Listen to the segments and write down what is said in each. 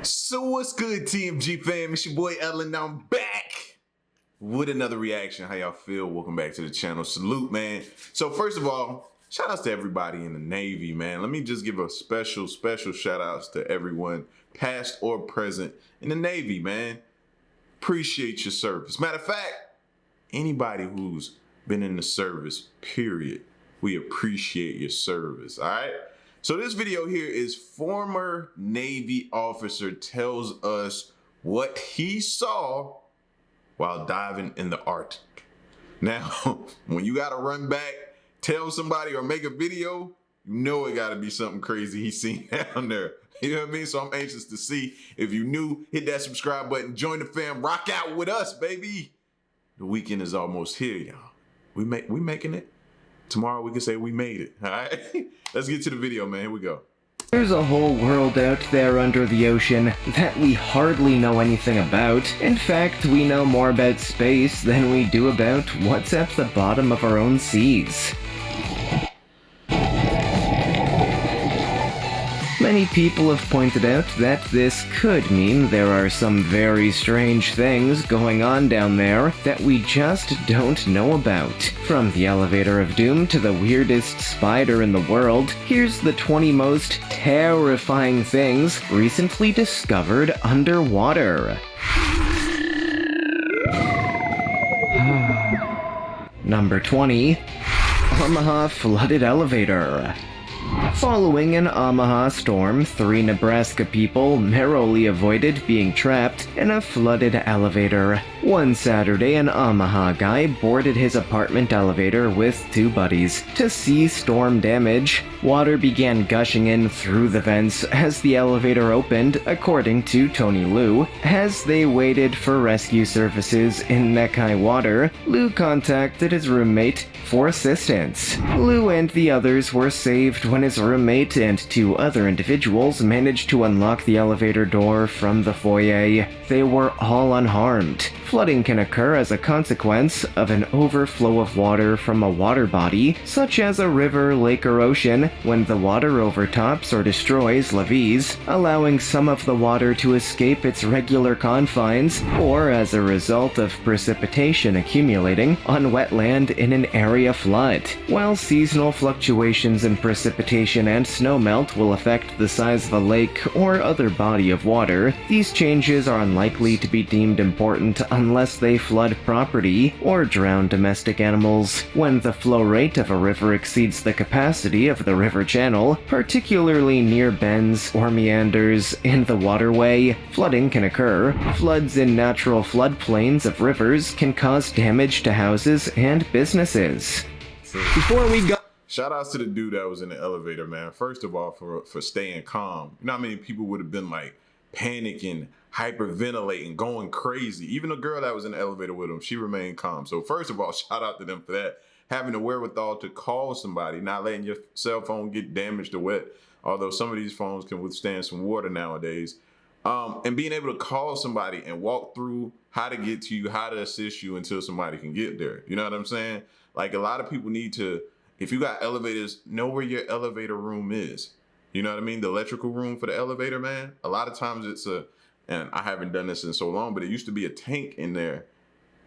So what's good, TMG fam? It's your boy Ellen. I'm back with another reaction. How y'all feel? Welcome back to the channel. Salute, man. So first of all, shout outs to everybody in the Navy, man. Let me just give a special shout outs to everyone, past or present, in the Navy, man. Appreciate your service. Matter of fact, anybody who's been in the service, period, we appreciate your service, all right? So this video here is former Navy officer tells us what he saw while diving in the Arctic. Now, when you gotta run back, tell somebody or make a video, you know it gotta be something crazy he's seen down there. You know what I mean? So I'm anxious to see. If you new, hit that subscribe button, join the fam, rock out with us, baby. The weekend is almost here, y'all. We making it. Tomorrow we can say we made it, all right? Let's get to the video, man. Here we go. There's a whole world out there under the ocean that we hardly know anything about. In fact, we know more about space than we do about what's at the bottom of our own seas. Many people have pointed out that this could mean there are some very strange things going on down there that we just don't know about. From the elevator of doom to the weirdest spider in the world, here's the 20 most terrifying things recently discovered underwater. Number 20. Omaha flooded elevator. Following an Omaha storm, 3 Nebraska people narrowly avoided being trapped in a flooded elevator. One Saturday, an Omaha guy boarded his apartment elevator with 2 buddies. To see storm damage, water began gushing in through the vents as the elevator opened, according to Tony Liu. As they waited for rescue services in neck-high water, Liu contacted his roommate for assistance. Liu and the others were saved when his roommate and 2 other individuals managed to unlock the elevator door from the foyer. They were all unharmed. Flooding can occur as a consequence of an overflow of water from a water body, such as a river, lake, or ocean, when the water overtops or destroys levees, allowing some of the water to escape its regular confines, or as a result of precipitation accumulating on wetland in an area flood. While seasonal fluctuations in precipitation and snowmelt will affect the size of a lake or other body of water, these changes are unlikely to be deemed important unless they flood property or drown domestic animals. When the flow rate of a river exceeds the capacity of the river channel, particularly near bends or meanders in the waterway, flooding can occur. Floods in natural floodplains of rivers can cause damage to houses and businesses. Before we go, shout outs to the dude that was in the elevator, man. First of all, for staying calm. You know how many people would have been like panicking, hyperventilating, going crazy. Even the girl that was in the elevator with him, she remained calm. So first of all, shout out to them for that. Having the wherewithal to call somebody, not letting your cell phone get damaged or wet, although some of these phones can withstand some water nowadays. And being able to call somebody and walk through how to get to you, how to assist you until somebody can get there. You know what I'm saying? Like, a lot of people need to, if you got elevators, know where your elevator room is. You know what I mean? The electrical room for the elevator, man. A lot of times it's and I haven't done this in so long, but it used to be a tank in there,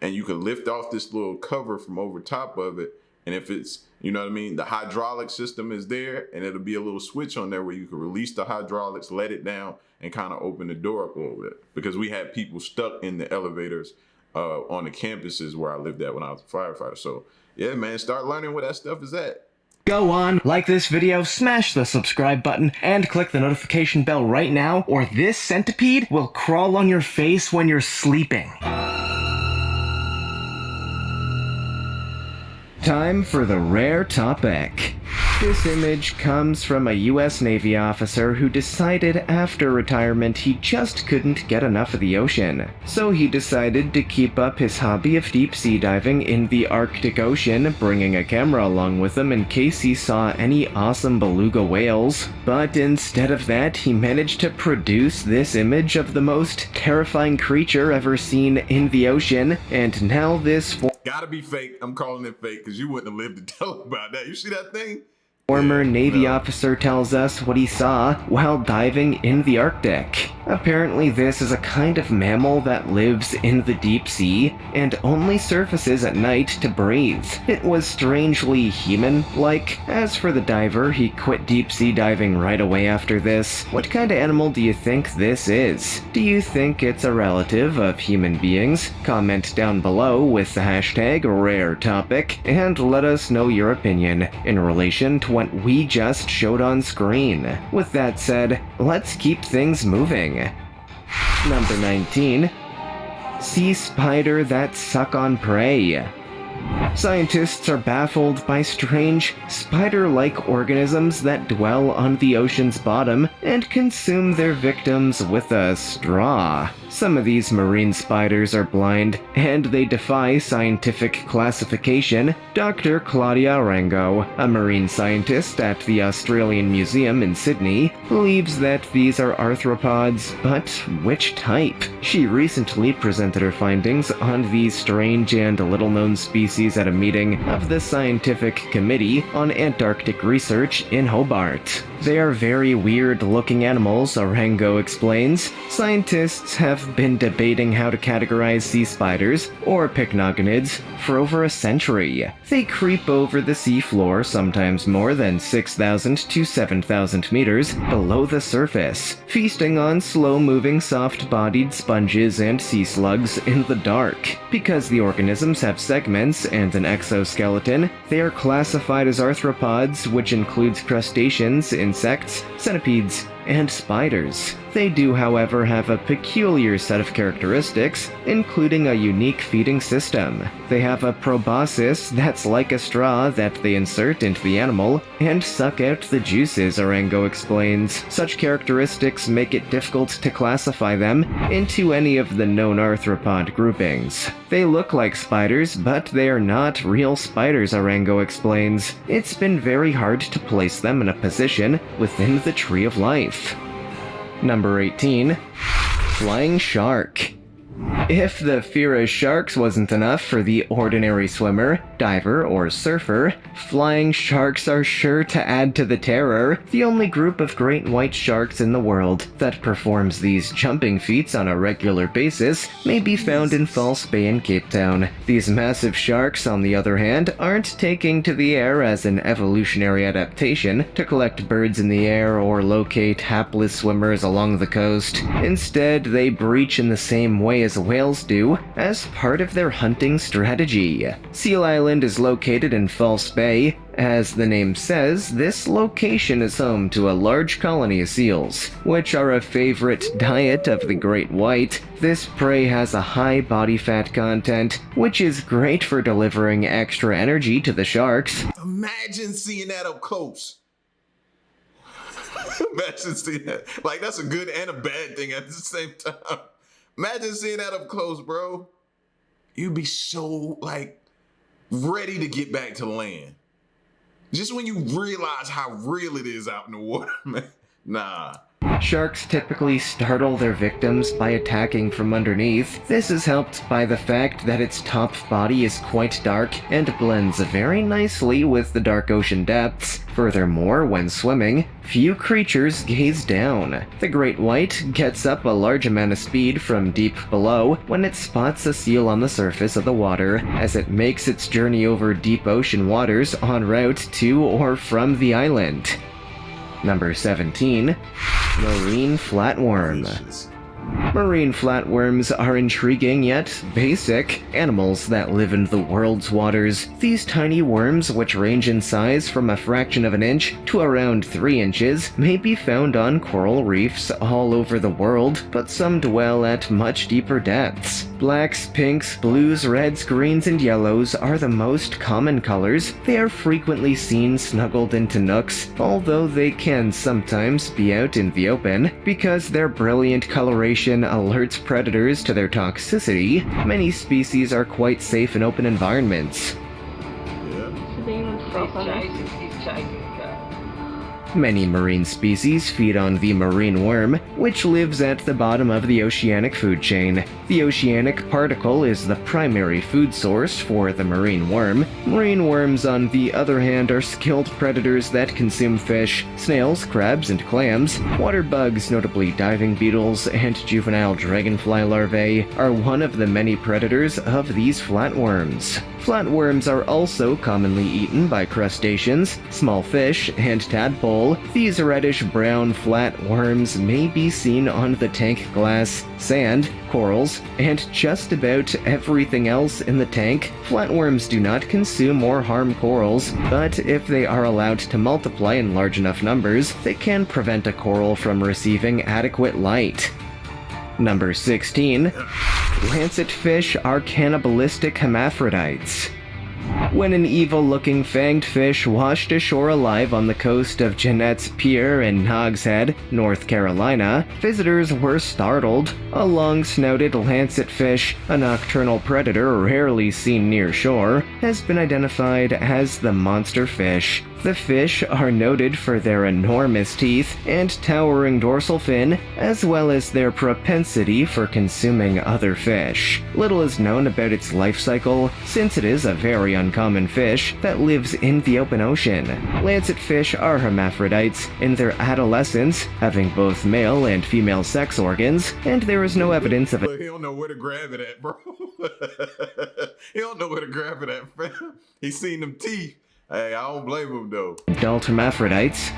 and you could lift off this little cover from over top of it. And if it's, you know what I mean, the hydraulic system is there, and it'll be a little switch on there where you can release the hydraulics, let it down, and kind of open the door up a little bit. Because we had people stuck in the elevators on the campuses where I lived at when I was a firefighter. So yeah, man, start learning where that stuff is at. go on, like this video, smash the subscribe button, and click the notification bell right now, or this centipede will crawl on your face when you're sleeping. Time for the rare topic. This image comes from a US Navy officer who decided after retirement he just couldn't get enough of the ocean. So he decided to keep up his hobby of deep sea diving in the Arctic Ocean, bringing a camera along with him in case he saw any awesome beluga whales. But instead of that, he managed to produce this image of the most terrifying creature ever seen in the ocean, and now this gotta be fake. I'm calling it fake because you wouldn't have lived to tell about that. You see that thing? Former Navy officer tells us what he saw while diving in the Arctic. Apparently this is a kind of mammal that lives in the deep sea and only surfaces at night to breathe. It was strangely human-like. As for the diver, he quit deep sea diving right away after this. What kind of animal do you think this is? Do you think it's a relative of human beings? Comment down below with the hashtag #RareTopic and let us know your opinion in relation to what we just showed on screen. With that said, let's keep things moving. Number 19. Sea spider that suck on prey. Scientists are baffled by strange, spider-like organisms that dwell on the ocean's bottom and consume their victims with a straw. Some of these marine spiders are blind, and they defy scientific classification. Dr. Claudia Rango, a marine scientist at the Australian Museum in Sydney, believes that these are arthropods, but which type? She recently presented her findings on these strange and little-known species at a meeting of the Scientific Committee on Antarctic Research in Hobart. They are very weird-looking animals, Rango explains. Scientists have been debating how to categorize sea spiders, or pycnogonids, for over a century. They creep over the seafloor sometimes more than 6,000 to 7,000 meters below the surface, feasting on slow-moving soft-bodied sponges and sea slugs in the dark. Because the organisms have segments and an exoskeleton, they are classified as arthropods, which includes crustaceans, insects, centipedes, and spiders. They do, however, have a peculiar set of characteristics, including a unique feeding system. They have a proboscis that's like a straw that they insert into the animal and suck out the juices, Arango explains. Such characteristics make it difficult to classify them into any of the known arthropod groupings. They look like spiders, but they are not real spiders, Arango explains. It's been very hard to place them in a position within the tree of life. Number 18. Flying shark. If the fear of sharks wasn't enough for the ordinary swimmer, diver, or surfer, flying sharks are sure to add to the terror. The only group of great white sharks in the world that performs these jumping feats on a regular basis may be found in False Bay in Cape Town. These massive sharks, on the other hand, aren't taking to the air as an evolutionary adaptation to collect birds in the air or locate hapless swimmers along the coast. Instead, they breach in the same way as whales do, as part of their hunting strategy. Seal Island is located in False Bay. As the name says, this location is home to a large colony of seals, which are a favorite diet of the great white. This prey has a high body fat content, which is great for delivering extra energy to the sharks. Imagine seeing that up close. Imagine seeing that. Like, that's a good and a bad thing at the same time. Imagine seeing that up close, bro. You'd be so, like, ready to get back to land. Just when you realize how real it is out in the water, man. Nah. Sharks typically startle their victims by attacking from underneath. This is helped by the fact that its top body is quite dark and blends very nicely with the dark ocean depths. Furthermore, when swimming, few creatures gaze down. The great white gets up a large amount of speed from deep below when it spots a seal on the surface of the water as it makes its journey over deep ocean waters en route to or from the island. Number 17. Marine flatworm. Marine flatworms are intriguing yet basic animals that live in the world's waters. These tiny worms, which range in size from a fraction of an inch to around 3 inches, may be found on coral reefs all over the world, but some dwell at much deeper depths. Blacks, pinks, blues, reds, greens, and yellows are the most common colors. They are frequently seen snuggled into nooks, although they can sometimes be out in the open. Because their brilliant coloration alerts predators to their toxicity, many species are quite safe in open environments. Many marine species feed on the marine worm, which lives at the bottom of the oceanic food chain. The oceanic particle is the primary food source for the marine worm. Marine worms, on the other hand, are skilled predators that consume fish, snails, crabs, and clams. Water bugs, notably diving beetles and juvenile dragonfly larvae, are one of the many predators of these flatworms. Flatworms are also commonly eaten by crustaceans, small fish, and tadpole. These reddish-brown flatworms may be seen on the tank glass, sand, corals, and just about everything else in the tank. Flatworms do not consume or harm corals, but if they are allowed to multiply in large enough numbers, they can prevent a coral from receiving adequate light. Number 16. Lancet fish are cannibalistic hermaphrodites. When an evil-looking fanged fish washed ashore alive on the coast of Jeanette's Pier in Nog's Head, North Carolina, visitors were startled. A long-snouted lancet fish, a nocturnal predator rarely seen near shore, has been identified as the monster fish. The fish are noted for their enormous teeth and towering dorsal fin, as well as their propensity for consuming other fish. Little is known about its life cycle, since it is a very uncommon fish that lives in the open ocean. Lancet fish are hermaphrodites in their adolescence, having both male and female sex organs, and there is no evidence of it. Look, he don't know where to grab it at, bro. He don't know where to grab it at, fam. He seen them teeth. Hey, I don't blame him though. Adult hermaphrodites.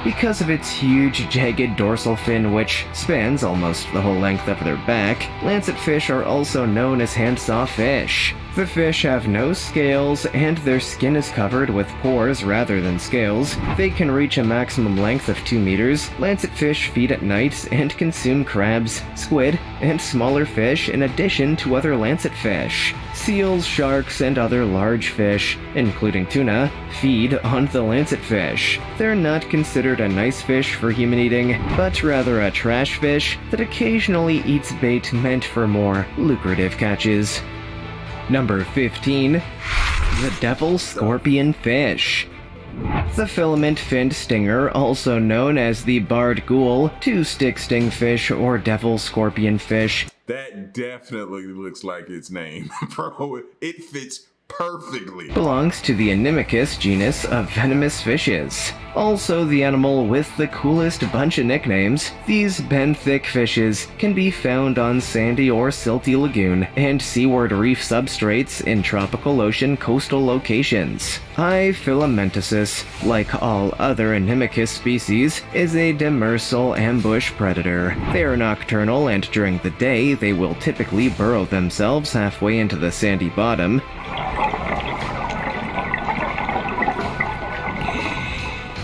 Because of its huge, jagged dorsal fin which spans almost the whole length of their back, lancet fish are also known as handsaw fish. The fish have no scales, and their skin is covered with pores rather than scales. They can reach a maximum length of 2 meters. Lancet fish feed at night and consume crabs, squid, and smaller fish in addition to other lancet fish. Seals, sharks, and other large fish, including tuna, feed on the lancet fish. They're not considered a nice fish for human eating, but rather a trash fish that occasionally eats bait meant for more lucrative catches. Number 15. The devil scorpion fish. The filament-finned stinger, also known as the barred ghoul, two-stick stingfish, or devil scorpion fish. That definitely looks like its name, bro. It fits perfectly. Belongs to the Animachus genus of venomous fishes. Also the animal with the coolest bunch of nicknames. These benthic fishes can be found on sandy or silty lagoon and seaward reef substrates in tropical ocean coastal locations. I. filamentasus, like all other Animachus species, is a demersal ambush predator. They are nocturnal, and during the day they will typically burrow themselves halfway into the sandy bottom.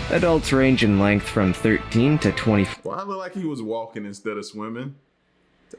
Adults range in length from 13 to 20. Well, I look like he was walking instead of swimming.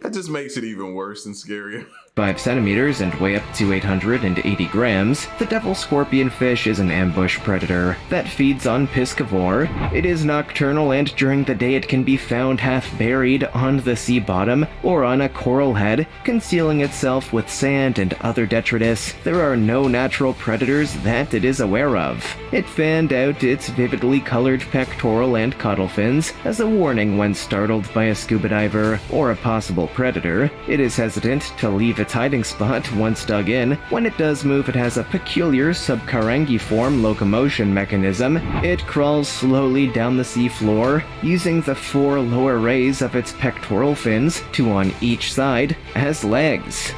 That just makes it even worse and scarier. 5 centimeters and weigh up to 880 grams, the devil scorpion fish is an ambush predator that feeds on piscivore. It is nocturnal, and during the day it can be found half buried on the sea bottom or on a coral head, concealing itself with sand and other detritus. There are no natural predators that it is aware of. It fanned out its vividly colored pectoral and caudal fins as a warning when startled by a scuba diver or a possible predator. It is hesitant to leave its hiding spot once dug in. When it does move, it has a peculiar subcarangiform locomotion mechanism. It crawls slowly down the sea floor, using the 4 lower rays of its pectoral fins, 2 on each side, as legs.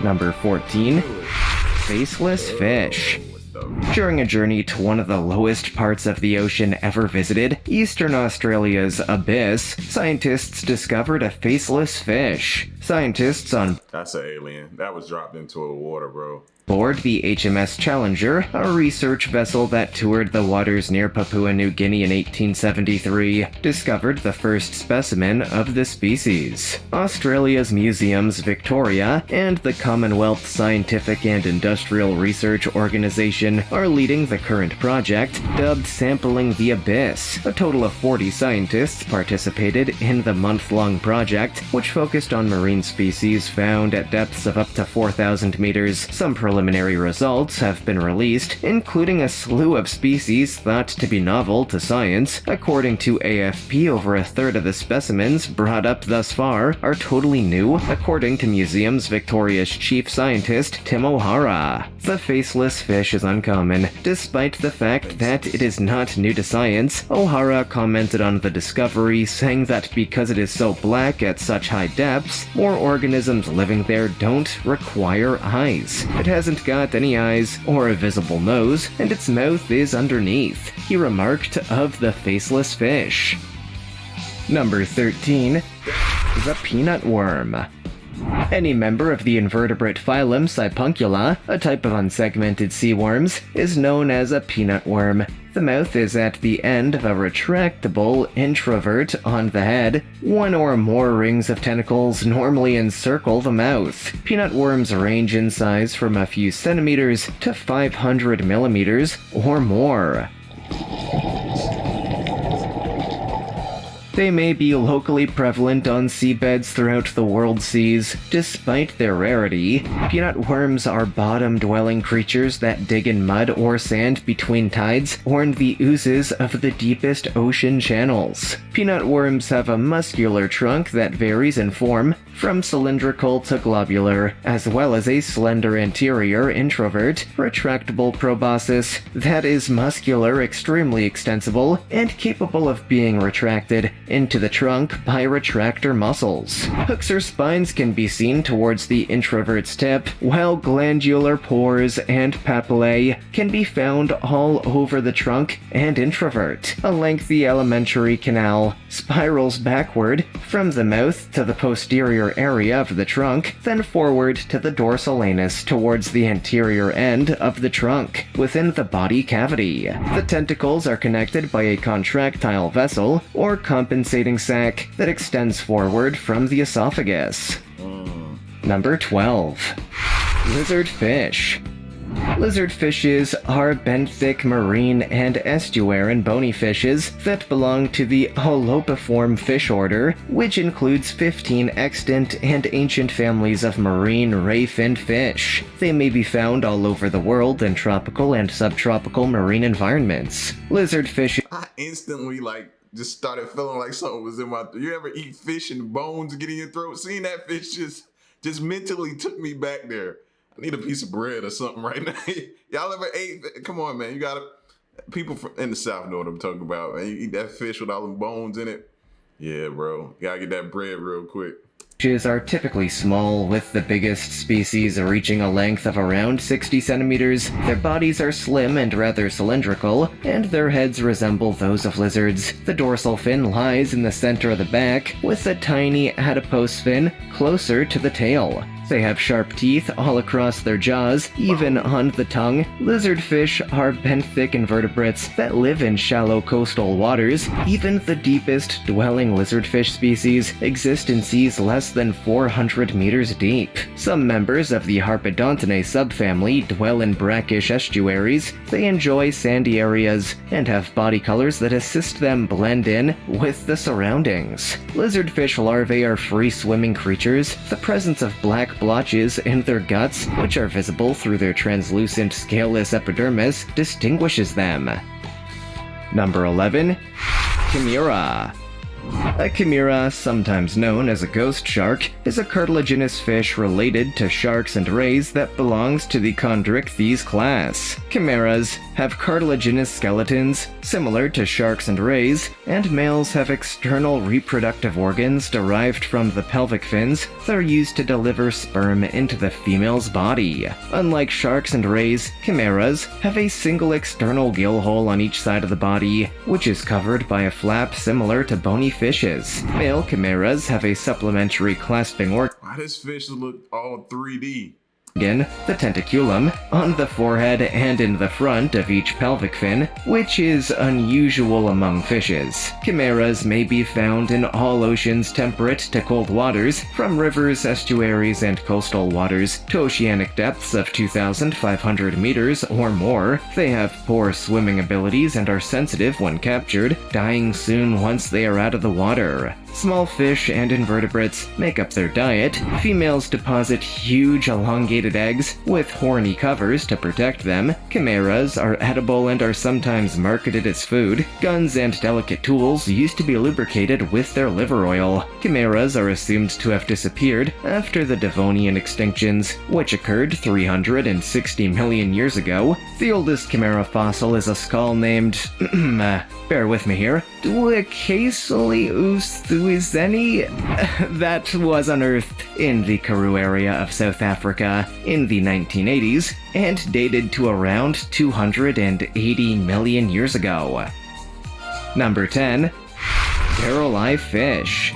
Number 14. Faceless Fish. During a journey to one of the lowest parts of the ocean ever visited, Eastern Australia's abyss, scientists discovered a faceless fish. Scientists on That's an alien. That was dropped into the water, bro. board the HMS Challenger, a research vessel that toured the waters near Papua New Guinea in 1873, discovered the first specimen of the species. Australia's Museums Victoria and the Commonwealth Scientific and Industrial Research Organization are leading the current project, dubbed Sampling the Abyss. A total of 40 scientists participated in the month-long project, which focused on marine species found at depths of up to 4,000 meters. Some preliminary preliminary results have been released, including a slew of species thought to be novel to science. According to AFP, over a third of the specimens brought up thus far are totally new, according to museum's Victoria's chief scientist, Tim O'Hara. The faceless fish is uncommon. Despite the fact that it is not new to science, O'Hara commented on the discovery, saying that because it is so black at such high depths, more organisms living there don't require eyes. It hasn't got any eyes or a visible nose, and its mouth is underneath, he remarked of the faceless fish. Number 13. The peanut worm. Any member of the invertebrate phylum Sipuncula, a type of unsegmented sea worms, is known as a peanut worm. The mouth is at the end of a retractable introvert on the head. One or more rings of tentacles normally encircle the mouth. Peanut worms range in size from a few centimeters to 500 millimeters or more. They may be locally prevalent on seabeds throughout the world's seas. Despite their rarity, peanut worms are bottom-dwelling creatures that dig in mud or sand between tides or in the oozes of the deepest ocean channels. Peanut worms have a muscular trunk that varies in form, from cylindrical to globular, as well as a slender anterior introvert, retractable proboscis that is muscular, extremely extensible, and capable of being retracted into the trunk by retractor muscles. Hooks or spines can be seen towards the introvert's tip, while glandular pores and papillae can be found all over the trunk and introvert. A lengthy alimentary canal spirals backward from the mouth to the posterior area of the trunk, then forward to the dorsal anus towards the anterior end of the trunk, within the body cavity. The tentacles are connected by a contractile vessel, or compensating sac, that extends forward from the esophagus. Number 12. Lizard fish. Lizard fishes are benthic marine and estuarine bony fishes that belong to the Holopiform fish order, which includes 15 extant and ancient families of marine ray-finned fish. They may be found all over the world in tropical and subtropical marine environments. Lizard fish. I instantly just started feeling like something was in my throat. You ever eat fish and bones get in your throat? Seeing that fish just mentally took me back there. I need a piece of bread or something right now. Y'all ever ate? Come on, man. You gotta. People in the South know what I'm talking about. Man, you eat that fish with all them bones in it. Yeah, bro. You gotta get that bread real quick. Fishes are typically small, with the biggest species reaching a length of around 60 centimeters. Their bodies are slim and rather cylindrical, and their heads resemble those of lizards. The dorsal fin lies in the center of the back, with a tiny adipose fin closer to the tail. They have sharp teeth all across their jaws, even on the tongue. Lizardfish are benthic invertebrates that live in shallow coastal waters. Even the deepest dwelling lizardfish species exist in seas less than 400 meters deep. Some members of the Harpedontidae subfamily dwell in brackish estuaries. They enjoy sandy areas and have body colors that assist them blend in with the surroundings. Lizardfish larvae are free-swimming creatures. The presence of black blotches in their guts, which are visible through their translucent scaleless epidermis, distinguishes them. Number 11. Chimera. A chimera, sometimes known as a ghost shark, is a cartilaginous fish related to sharks and rays that belongs to the Chondrichthyes class. Chimeras have cartilaginous skeletons, similar to sharks and rays, and males have external reproductive organs derived from the pelvic fins that are used to deliver sperm into the female's body. Unlike sharks and rays, chimeras have a single external gill hole on each side of the body, which is covered by a flap similar to bony fishes. Male chimeras have a supplementary clasping organ. Why does fish look all 3D? The tentaculum, on the forehead and in the front of each pelvic fin, which is unusual among fishes. Chimeras may be found in all oceans temperate to cold waters, from rivers, estuaries, and coastal waters to oceanic depths of 2,500 meters or more. They have poor swimming abilities and are sensitive when captured, dying soon once they are out of the water. Small fish and invertebrates make up their diet. Females deposit huge elongated elongated eggs with horny covers to protect them. Chimeras are edible and are sometimes marketed as food. Guns and delicate tools used to be lubricated with their liver oil. Chimeras are assumed to have disappeared after the Devonian extinctions, which occurred 360 million years ago. The oldest Chimera fossil is a skull named, bear with me here, Duakesoliustuizeni, that was unearthed in the Karoo area of South Africa in the 1980s and dated to around 280 million years ago. Number 10. Barrel-eye fish.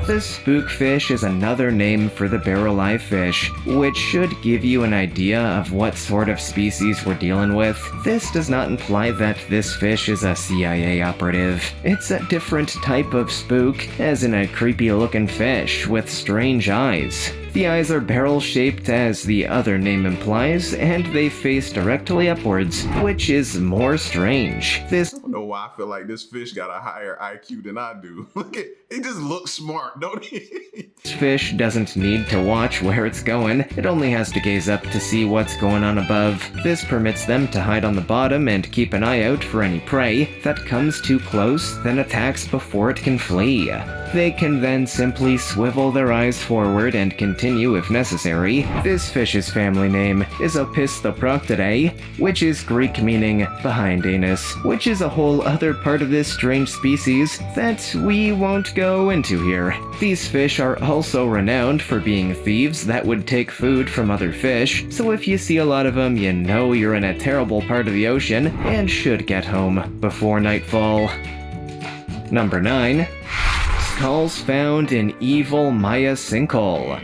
The spookfish is another name for the barrel-eye fish, which should give you an idea of what sort of species we're dealing with. This does not imply that this fish is a CIA operative. It's a different type of spook, as in a creepy-looking fish with strange eyes. The eyes are barrel-shaped as the other name implies, and they face directly upwards, which is more strange. I don't know why I feel like this fish got a higher IQ than I do. Look at it, just looks smart, don't it? This fish doesn't need to watch where it's going, it only has to gaze up to see what's going on above. This permits them to hide on the bottom and keep an eye out for any prey that comes too close, then attacks before it can flee. They can then simply swivel their eyes forward and continue if necessary. This fish's family name is Opisthoproctidae, which is Greek meaning behind anus, which is a whole other part of this strange species that we won't go into here. These fish are also renowned for being thieves that would take food from other fish, so if you see a lot of them, you know you're in a terrible part of the ocean and should get home before nightfall. Number 9. Skulls found in evil Maya sinkhole.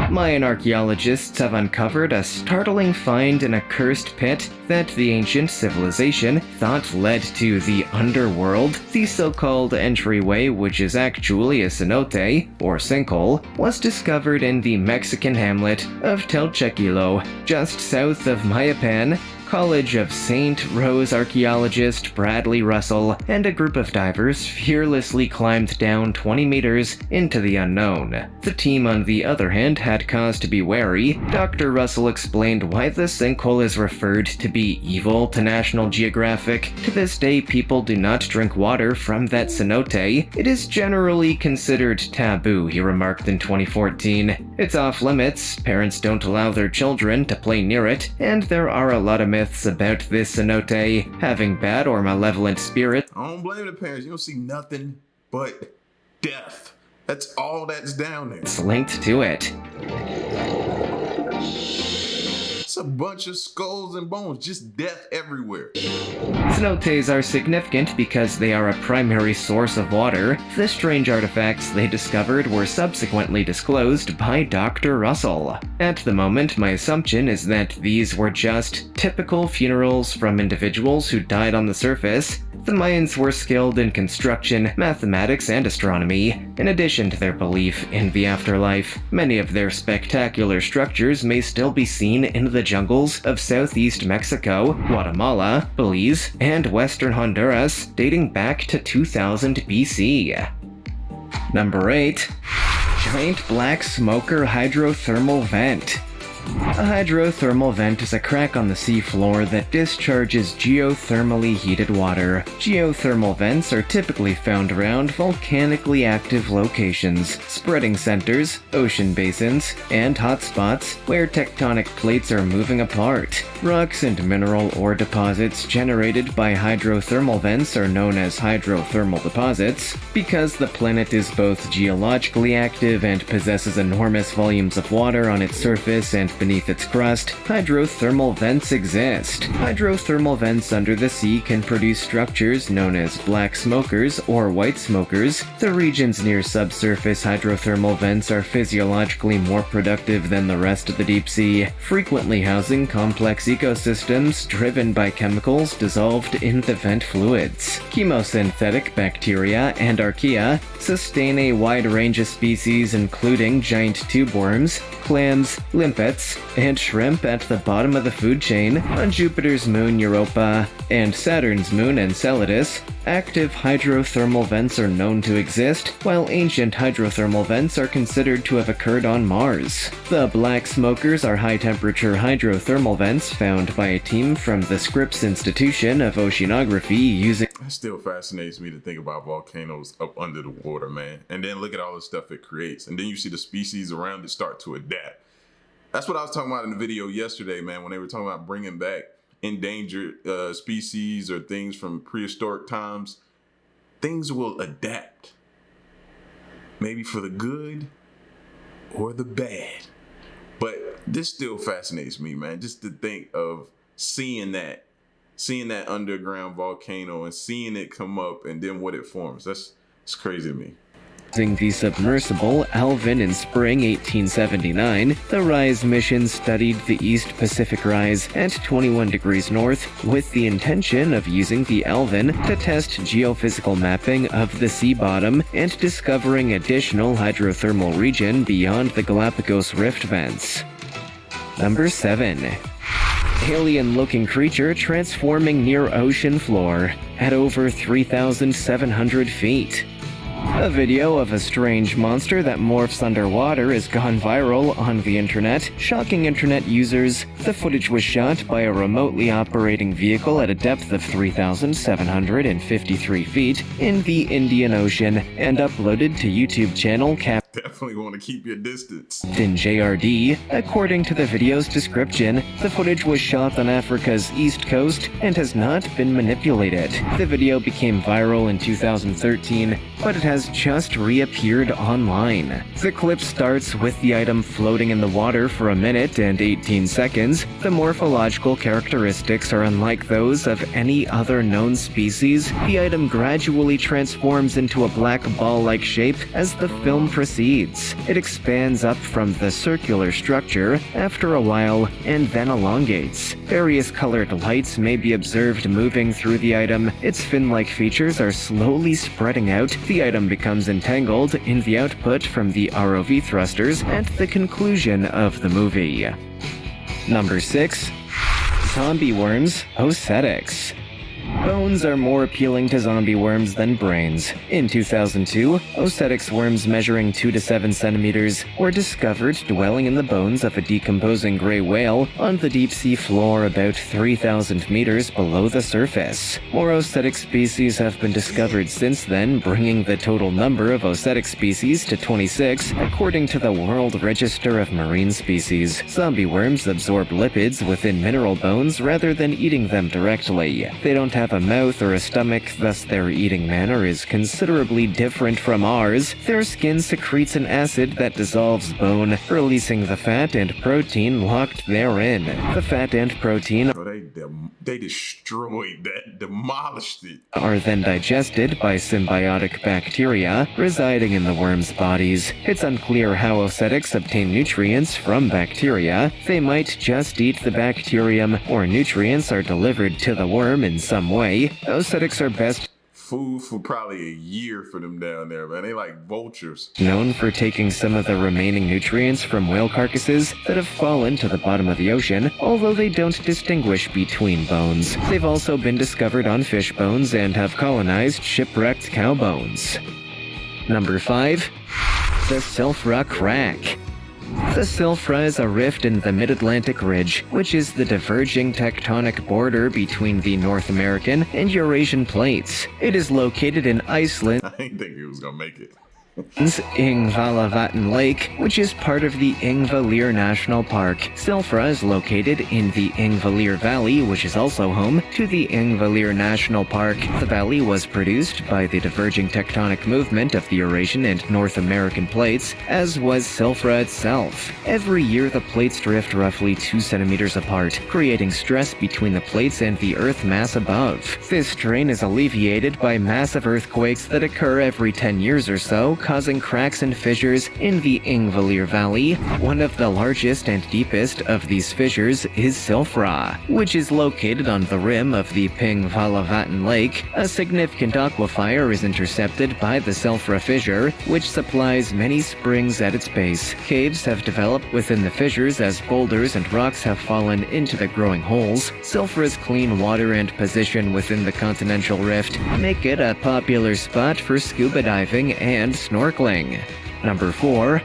Mayan archaeologists have uncovered a startling find in a cursed pit that the ancient civilization thought led to the underworld. The so-called entryway, which is actually a cenote, or sinkhole, was discovered in the Mexican hamlet of Telchequilo, just south of Mayapan. College of St. Rose archaeologist Bradley Russell and a group of divers fearlessly climbed down 20 meters into the unknown. The team, on the other hand, had cause to be wary. Dr. Russell explained why the sinkhole is referred to be evil to National Geographic. To this day, people do not drink water from that cenote. It is generally considered taboo, he remarked in 2014. It's off limits, parents don't allow their children to play near it, and there are a lot of myths about this cenote having bad or malevolent spirits. I don't blame the parents. You don't see nothing but death. That's all that's down there. It's linked to it. It's a bunch of skulls and bones, just death everywhere. Cenotes are significant because they are a primary source of water. The strange artifacts they discovered were subsequently disclosed by Dr. Russell. At the moment, my assumption is that these were just typical funerals from individuals who died on the surface. The Mayans were skilled in construction, mathematics, and astronomy. In addition to their belief in the afterlife, many of their spectacular structures may still be seen in the jungles of southeast Mexico, Guatemala, Belize, and western Honduras, dating back to 2000 BC. Number 8. Giant black smoker hydrothermal vent. A hydrothermal vent is a crack on the seafloor that discharges geothermally heated water. Geothermal vents are typically found around volcanically active locations, spreading centers, ocean basins, and hotspots where tectonic plates are moving apart. Rocks and mineral ore deposits generated by hydrothermal vents are known as hydrothermal deposits. Because the planet is both geologically active and possesses enormous volumes of water on its surface and beneath its crust, hydrothermal vents exist. Hydrothermal vents under the sea can produce structures known as black smokers or white smokers. The regions near subsurface hydrothermal vents are physiologically more productive than the rest of the deep sea, frequently housing complex ecosystems driven by chemicals dissolved in the vent fluids. Chemosynthetic bacteria and archaea sustain a wide range of species including giant tube worms, clams, limpets, plants, and shrimp at the bottom of the food chain. On Jupiter's moon Europa and Saturn's moon Enceladus, active hydrothermal vents are known to exist, while ancient hydrothermal vents are considered to have occurred on Mars. The black smokers are high-temperature hydrothermal vents found by a team from the Scripps Institution of Oceanography using... That still fascinates me to think about volcanoes up under the water, man. And then look at all the stuff it creates. And then you see the species around it start to adapt. That's what I was talking about in the video yesterday, man, when they were talking about bringing back endangered species or things from prehistoric times. Things will adapt. Maybe for the good or the bad. But this still fascinates me, man. Just to think of seeing that underground volcano and seeing it come up and then what it forms. It's crazy to me. The submersible Alvin in spring 1879, the RISE mission studied the East Pacific Rise at 21 degrees north with the intention of using the Alvin to test geophysical mapping of the sea bottom and discovering additional hydrothermal region beyond the Galapagos rift vents. Number 7. Alien-looking creature transforming near ocean floor at over 3,700 feet. A video of a strange monster that morphs underwater has gone viral on the internet, shocking internet users. The footage was shot by a remotely operating vehicle at a depth of 3,753 feet in the Indian Ocean and uploaded to YouTube channel Definitely want to keep your distance. In JRD, according to the video's description, the footage was shot on Africa's east coast and has not been manipulated. The video became viral in 2013, but it has just reappeared online. The clip starts with the item floating in the water for a minute and 18 seconds. The morphological characteristics are unlike those of any other known species. The item gradually transforms into a black ball-like shape as the film proceeds. It expands up from the circular structure after a while and then elongates. Various colored lights may be observed moving through the item. Its fin-like features are slowly spreading out. The item becomes entangled in the output from the ROV thrusters at the conclusion of the movie. Number 6. Zombie worms, Ocetics. Bones are more appealing to zombie worms than brains. In 2002, Ocetics worms measuring 2 to 7 centimeters were discovered dwelling in the bones of a decomposing gray whale on the deep-sea floor about 3,000 meters below the surface. More Ocetic species have been discovered since then, bringing the total number of Ocetic species to 26, according to the World Register of Marine Species. Zombie worms absorb lipids within mineral bones rather than eating them directly. They don't have a mouth or a stomach, thus their eating manner is considerably different from ours. Their skin secretes an acid that dissolves bone, releasing the fat and protein locked therein. The fat and protein they destroyed that, demolished it. Are then digested by symbiotic bacteria residing in the worm's bodies. It's unclear how Ocetics obtain nutrients from bacteria. They might just eat the bacterium, or nutrients are delivered to the worm in some way. Ocetics are best food for probably a year for them down there, man. They like vultures. Known for taking some of the remaining nutrients from whale carcasses that have fallen to the bottom of the ocean, although they don't distinguish between bones. They've also been discovered on fish bones and have colonized shipwrecked cow bones. Number 5. The selfruck rack. The Silfra is a rift in the Mid-Atlantic Ridge, which is the diverging tectonic border between the North American and Eurasian plates. It is located in Iceland. I didn't think he was gonna make it. Ingvallavatn Lake, which is part of the Ingvalir National Park. Silfra is located in the Ingvalir Valley, which is also home to the Ingvalir National Park. The valley was produced by the diverging tectonic movement of the Eurasian and North American plates, as was Silfra itself. Every year the plates drift roughly 2 centimeters apart, creating stress between the plates and the Earth mass above. This strain is alleviated by massive earthquakes that occur every 10 years or so, causing cracks and fissures in the Ingvalir Valley. One of the largest and deepest of these fissures is Silfra, which is located on the rim of the Pingvalavatan Lake. A significant aquifer is intercepted by the Silfra fissure, which supplies many springs at its base. Caves have developed within the fissures as boulders and rocks have fallen into the growing holes. Silfra's clean water and position within the continental rift make it a popular spot for scuba diving and snorkeling. Number 4.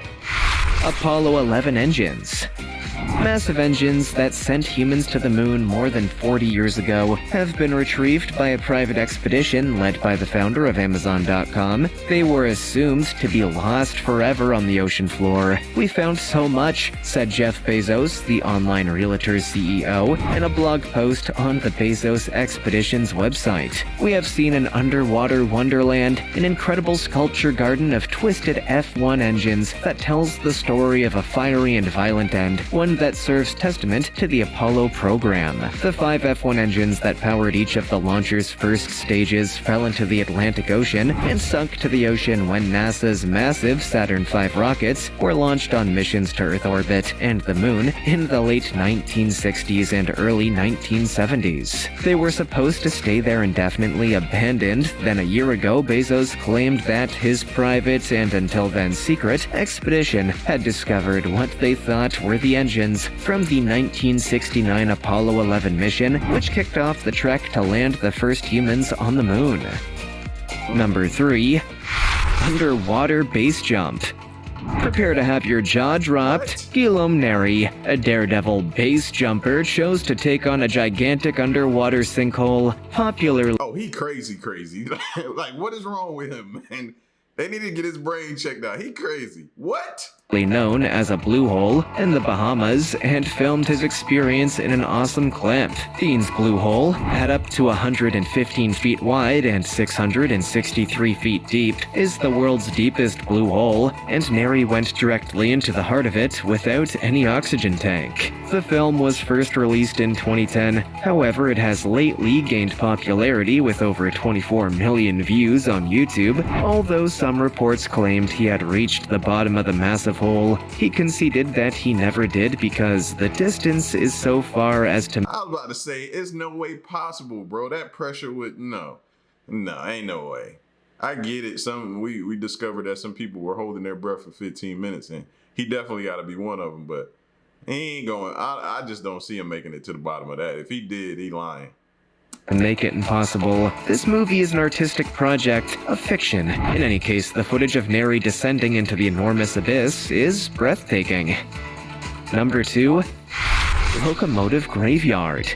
Apollo 11 engines. Massive engines that sent humans to the moon more than 40 years ago have been retrieved by a private expedition led by the founder of Amazon.com. They were assumed to be lost forever on the ocean floor. "We found so much," said Jeff Bezos, the online realtor's CEO, in a blog post on the Bezos Expeditions website. "We have seen an underwater wonderland, an incredible sculpture garden of twisted F1 engines that tells the story of a fiery and violent end, one that serves testament to the Apollo program." The 5 F1 engines that powered each of the launcher's first stages fell into the Atlantic Ocean and sunk to the ocean when NASA's massive Saturn V rockets were launched on missions to Earth orbit and the Moon in the late 1960s and early 1970s. They were supposed to stay there indefinitely abandoned. Then a year ago, Bezos claimed that his private and until then secret expedition had discovered what they thought were the engines from the 1969 Apollo 11 mission, which kicked off the trek to land the first humans on the moon. Number 3. Underwater base jump. Prepare to have your jaw dropped. Guillaume Neri, a daredevil base jumper, chose to take on a gigantic underwater sinkhole, popularly He crazy. Like, what is wrong with him, man? They need to get his brain checked out. He crazy. What? known as a blue hole in the Bahamas, and filmed his experience in an awesome clip. Dean's blue hole, at up to 115 feet wide and 663 feet deep, is the world's deepest blue hole, and Neri went directly into the heart of it without any oxygen tank. The film was first released in 2010, however it has lately gained popularity with over 24 million views on YouTube. Although some reports claimed he had reached the bottom of the massive hole, he conceded that he never did because the distance is so far as to— I was about to say, it's no way possible, bro. That pressure would— No, ain't no way. I get it. We discovered that some people were holding their breath for 15 minutes, and he definitely got to be one of them, but he ain't going— I just don't see him making it to the bottom of that. If he did, he lying. Make it impossible. This movie is an artistic project of fiction. In any case, the footage of Neri descending into the enormous abyss is breathtaking. Number 2. Locomotive Graveyard.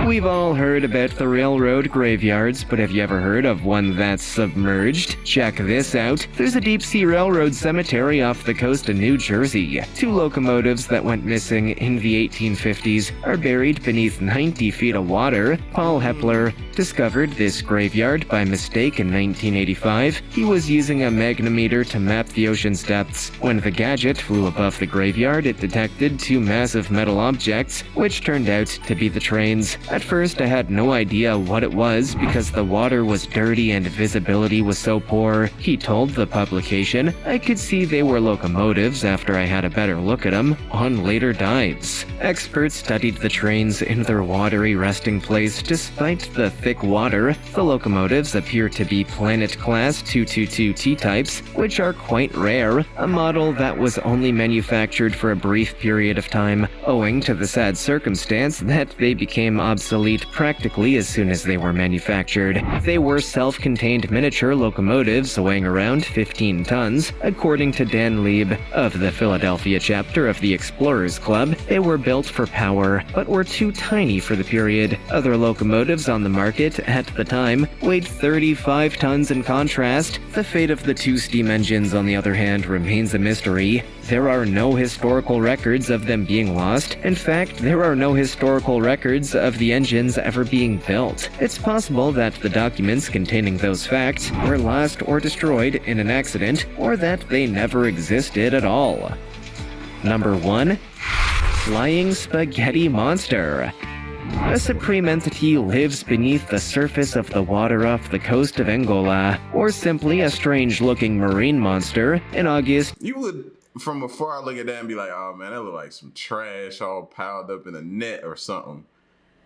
We've all heard about the railroad graveyards, but have you ever heard of one that's submerged? Check this out. There's a deep-sea railroad cemetery off the coast of New Jersey. 2 locomotives that went missing in the 1850s are buried beneath 90 feet of water. Paul Hepler discovered this graveyard by mistake in 1985. He was using a magnetometer to map the ocean's depths. When the gadget flew above the graveyard, it detected 2 massive metal objects, which turned out to be the trains. At first, I had no idea what it was because the water was dirty and visibility was so poor. He told the publication, "I could see they were locomotives after I had a better look at them on later dives." Experts studied the trains in their watery resting place despite the thick water. The locomotives appear to be Planet Class 222 T-types, which are quite rare, a model that was only manufactured for a brief period of time, owing to the sad circumstance that they became obsolete practically as soon as they were manufactured. They were self-contained miniature locomotives weighing around 15 tons. According to Dan Lieb of the Philadelphia chapter of the Explorers Club, they were built for power, but were too tiny for the period. Other locomotives on the market at the time weighed 35 tons in contrast. The fate of the 2 steam engines, on the other hand, remains a mystery. There are no historical records of them being lost. In fact, there are no historical records of the engines ever being built. It's possible that the documents containing those facts were lost or destroyed in an accident, or that they never existed at all. Number 1. Flying Spaghetti Monster. A supreme entity lives beneath the surface of the water off the coast of Angola, or simply a strange-looking marine monster. In August, You would, from afar, look at that and be like, oh man, that look like some trash all piled up in a net or something.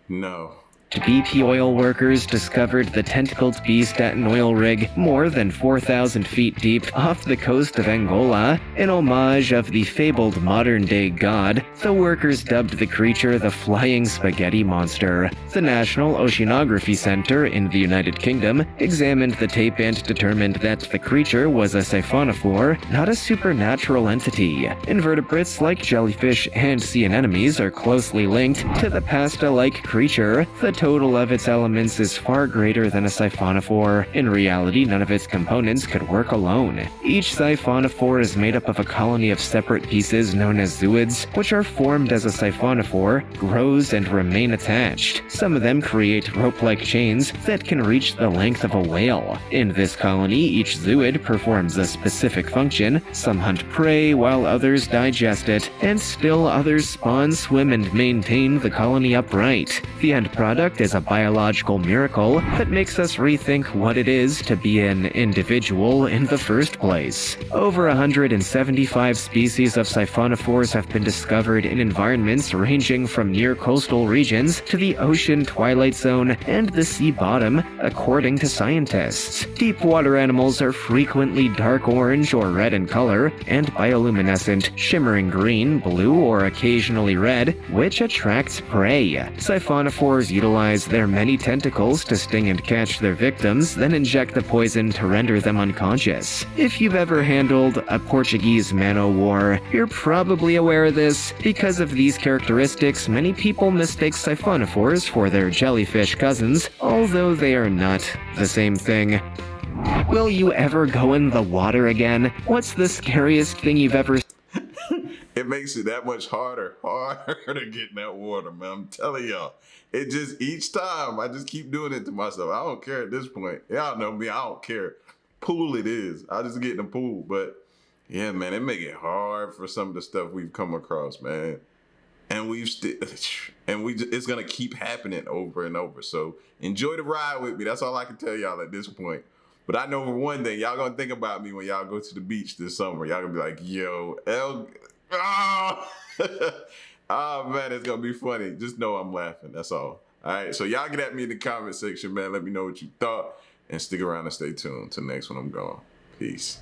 No. BP oil workers discovered the tentacled beast at an oil rig more than 4,000 feet deep off the coast of Angola. In homage of the fabled modern-day god, the workers dubbed the creature the Flying Spaghetti Monster. The National Oceanography Center in the United Kingdom examined the tape and determined that the creature was a siphonophore, not a supernatural entity. Invertebrates like jellyfish and sea anemones are closely linked to the pasta-like creature. The total of its elements is far greater than a siphonophore. In reality, none of its components could work alone. Each siphonophore is made up of a colony of separate pieces known as zooids, which are formed as a siphonophore grows and remain attached. Some of them create rope-like chains that can reach the length of a whale. In this colony, each zooid performs a specific function. Some hunt prey, while others digest it, and still others spawn, swim, and maintain the colony upright. The end product is a biological miracle that makes us rethink what it is to be an individual in the first place. Over 175 species of siphonophores have been discovered in environments ranging from near coastal regions to the ocean twilight zone and the sea bottom, according to scientists. Deep water animals are frequently dark orange or red in color, and bioluminescent, shimmering green, blue, or occasionally red, which attracts prey. Siphonophores utilize their many tentacles to sting and catch their victims, then inject the poison to render them unconscious. If you've ever handled a Portuguese man-o'-war, you're probably aware of this. Because of these characteristics, many people mistake siphonophores for their jellyfish cousins, although they are not the same thing. Will you ever go in the water again? What's the scariest thing you've ever It makes it that much harder to get in that water, man. I'm telling y'all. It just, each time, I just keep doing it to myself. I don't care at this point. Y'all know me, I don't care. Pool it is. I just get in the pool. But yeah, man, it make it hard for some of the stuff we've come across, man. And it's gonna keep happening over and over. So enjoy the ride with me. That's all I can tell y'all at this point. But I know for one thing, y'all gonna think about me when y'all go to the beach this summer. Y'all gonna be like, yo, oh, oh man, it's gonna be funny. Just know I'm laughing. That's all. All right. So y'all get at me in the comment section, man. Let me know what you thought, and stick around and stay tuned. Till next one, I'm gone. Peace.